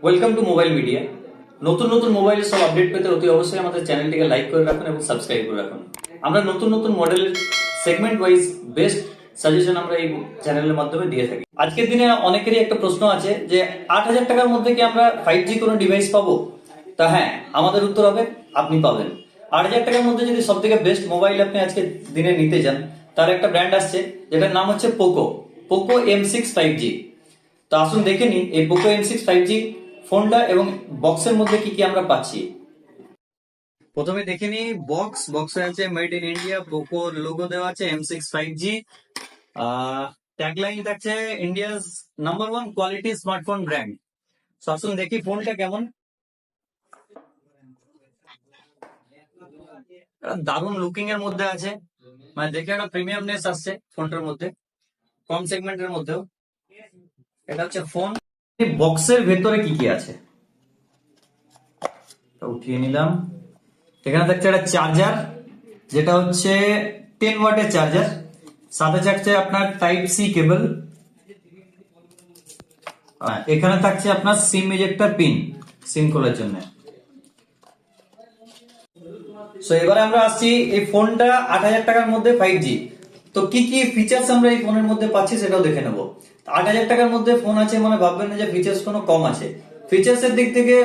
Welcome to mobile media. নতুন নতুন মোবাইলের সব আপডেট পেতে অতি অবশ্যই আমাদের চ্যানেলটিকে লাইক করে রাখুন এবং সাবস্ক্রাইব করে রাখুন। আমরা নতুন নতুন মডেলের সেগমেন্ট ওয়াইজ বেস্ট সাজেশন আমরা এই চ্যানেলের মাধ্যমে দিয়ে থাকি। আজকের দিনে অনেকেরই একটা প্রশ্ন আছে যে 8,000 টাকার মধ্যে কি আমরা 5G কোনো ডিভাইস পাবো? তা হ্যাঁ, আমাদের উত্তর হবে আপনি পাবেন। 8,000 টাকার মধ্যে যদি সব থেকে বেস্ট মোবাইল আপনি আজকে দিনে নিতে চান, তার একটা ব্র্যান্ড আসছে যেটার নাম হচ্ছে পোকো M6 5G। তো আসুন দেখে নিন এই পোকো M6 5G ফোনটা এবং বক্সের মধ্যে কি কি আমরা পাচ্ছি। প্রথমে দেখে নিই বক্সে আছে made in India, Poco logo দেওয়া আছে, M6 5G। ট্যাগলাইন থাকছে India's number 1 quality smartphone brand. তো আসুন দেখি ফোনটা কেমন। দারুণ লুকিং এর মধ্যে আছে, মানে দেখে একটা প্রিমিয়ামনেস আসছে ফোনটার মধ্যে, কম সেগমেন্টের মধ্যেও। এটা হচ্ছে ফোন। বক্সের ভেতরে কি কি আছে উঠিয়ে নিলাম। এখানে থাকছে একটা চার্জার, যেটা হচ্ছে 10 ওয়াটের চার্জার। সাথে থাকছে আপনার টাইপ সি কেবল। এখানে থাকছে আপনার সিম ইজেক্টর পিন, সিম খোলার জন্য। সো এবারে আমরা আসছি এই ফোনটা 8,000 টাকার মধ্যে 5G। তো কি কি ফিচার্স আমরা এই ফোনের মধ্যে পাচ্ছি সেটাও দেখে নেবো। 8,000 টাকার মধ্যে ফোন আছে মানে ভাববেন না যে ফিচার্স কোনো কম আছে। ফিচার্স এর দিক থেকে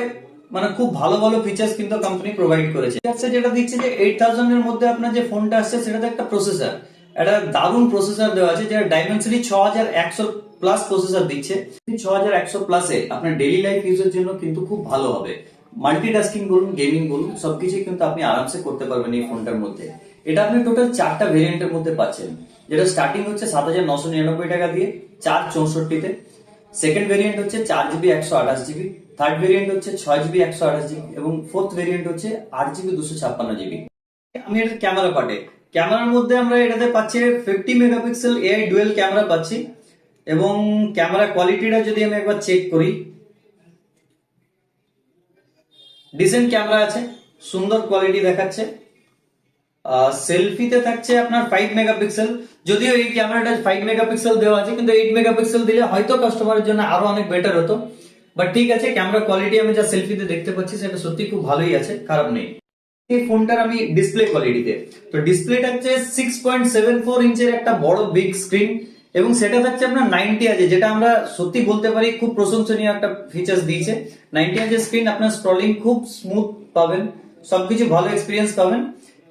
মানে খুব ভালো ভালো ফিচার্স কিন্তু কোম্পানি প্রোভাইড করেছে। যেটা দিচ্ছে যে 8,000 এর মধ্যে আপনার যে ফোনটা আসছে সেটাতে একটা প্রসেসর, একটা দারুণ প্রসেসর দেওয়া আছে, যেটা ডাইমেনসিটি 6100 প্লাস প্রসেসর দিচ্ছে। 6100 প্লাসে আপনার ডেইলি লাইফ ইউজের জন্য কিন্তু খুব ভালো হবে। মাল্টিটাস্কিং বলুন, গেমিং বলুন, সবকিছু কিন্তু আপনি আরামসে করতে পারবেন এই ফোনটার মধ্যে। এটা আপনি টোটাল 4টা ভেরিয়েন্টের মধ্যে পাচ্ছেন, যেটা স্টার্টিং হচ্ছে 7,999 টাকা দিয়ে 464-তে। সেকেন্ড ভেরিয়েন্ট হচ্ছে 4GB 128GB, থার্ড ভেরিয়েন্ট হচ্ছে 6GB 128GB এবং ফোর্থ ভেরিয়েন্ট হচ্ছে 8GB 256GB। আমি এটা ক্যামেরার মধ্যে আমরা এটাতে পাচ্ছি 50 মেগাপিক্সেল এআই ডুয়েল ক্যামেরা পাচ্ছি। এবং ক্যামেরা কোয়ালিটিটা যদি আমি একবার চেক করি, ডিসেন্ট ক্যামেরা আছে, সুন্দর কোয়ালিটি দেখাচ্ছে। সেলফিতে থাকছে আপনার 5 মেগাপিক্সেল। যদিও এই ক্যামেরাটা 5 মেগাপিক্সেল দেওয়া আছে, কিন্তু 8 মেগাপিক্সেল দিলে হয়তো কাস্টমারের জন্য আরো অনেক বেটার হতো। বাট ঠিক আছে, ক্যামেরা কোয়ালিটি আমি যা সেলফিতে দেখতে পাচ্ছি সেটা সত্যি খুব ভালোই আছে, খারাপ নেই। এই ফোনটার আমি ডিসপ্লে কোয়ালিটিতে, তো ডিসপ্লেটা হচ্ছে 6.74 ইঞ্চের একটা বড় বিগ স্ক্রিন এবং সেটা থাকছে আপনার 90 আছে, যেটা আমরা সত্যি বলতে পারি খুব প্রশংসনীয় একটা ফিচার্স দিয়েছে। 90 ইঞ্চের স্ক্রিন, আপনার স্ক্রলিং খুব স্মুথ পাবেন, সবকিছু ভালো এক্সপিরিয়েন্স পাবেন।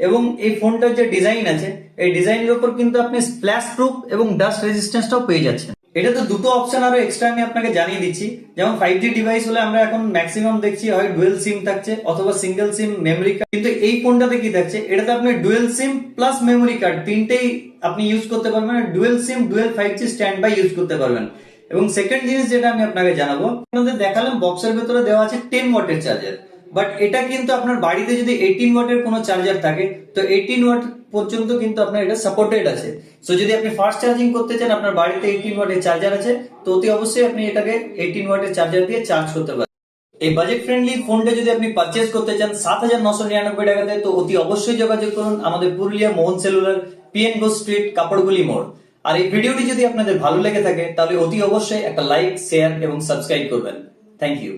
এবং এই ফোনটার যে ডিজাইন আছে, এই ডিজাইনের উপর কিন্তু আপনি স্প্ল্যাশ প্রুফ এবং ডাস্ট রেজিস্ট্যান্সটাও পেয়ে যাচ্ছেন। এটা তো দুটো অপশন আরো এক্সট্রা আমি আপনাকে জানিয়ে দিচ্ছি। যেমন 5G ডিভাইস হলে আমরা এখন ম্যাক্সিমাম দেখছি হয় ডুয়েল সিম থাকছে অথবা সিঙ্গেল সিম মেমোরি কার্ড, কিন্তু এই ফোনটাতে কি থাকছে, এটাতে আপনি dual SIM plus memory card তিনটেই আপনি ইউজ করতে পারবেন। Dual SIM dual 5G standby use করতে পারবেন। এবং সেকেন্ড জিনিস যেটা আমি আপনাকে জানাবো, আপনাদের দেখালাম বক্সের ভেতরে দেওয়া আছে 10 ওয়াটের চার্জার। বাট এটা কিন্তু আপনার বাড়িতে যদি 18 ওয়াটের কোনো চার্জার থাকে, তো 18 ওয়াট পর্যন্ত কিন্তু আপনার এটা সাপোর্টেড আছে। সো যদি আপনি ফাস্ট চার্জিং করতে চান, আপনার বাড়িতে 18 ওয়াটের চার্জার আছে, তো অতি অবশ্যই আপনি এটাকে 18 ওয়াটের চার্জার দিয়ে চার্জ করতে পারেন। এই বাজেট ফ্রেন্ডলি ফোনটা যদি আপনি পারচেজ করতে চান 7,999 টাকাতে, তো অতি অবশ্যই যোগাযোগ করুন আমাদের পুরুলিয়া মোহন সেলুলার, PN ঘোষ স্ট্রিট, কাপড়গুলি মোড়। আর এই ভিডিওটি যদি আপনাদের ভালো লেগে থাকে তাহলে অতি অবশ্যই একটা লাইক, শেয়ার এবং সাবস্ক্রাইব করবেন। Thank you.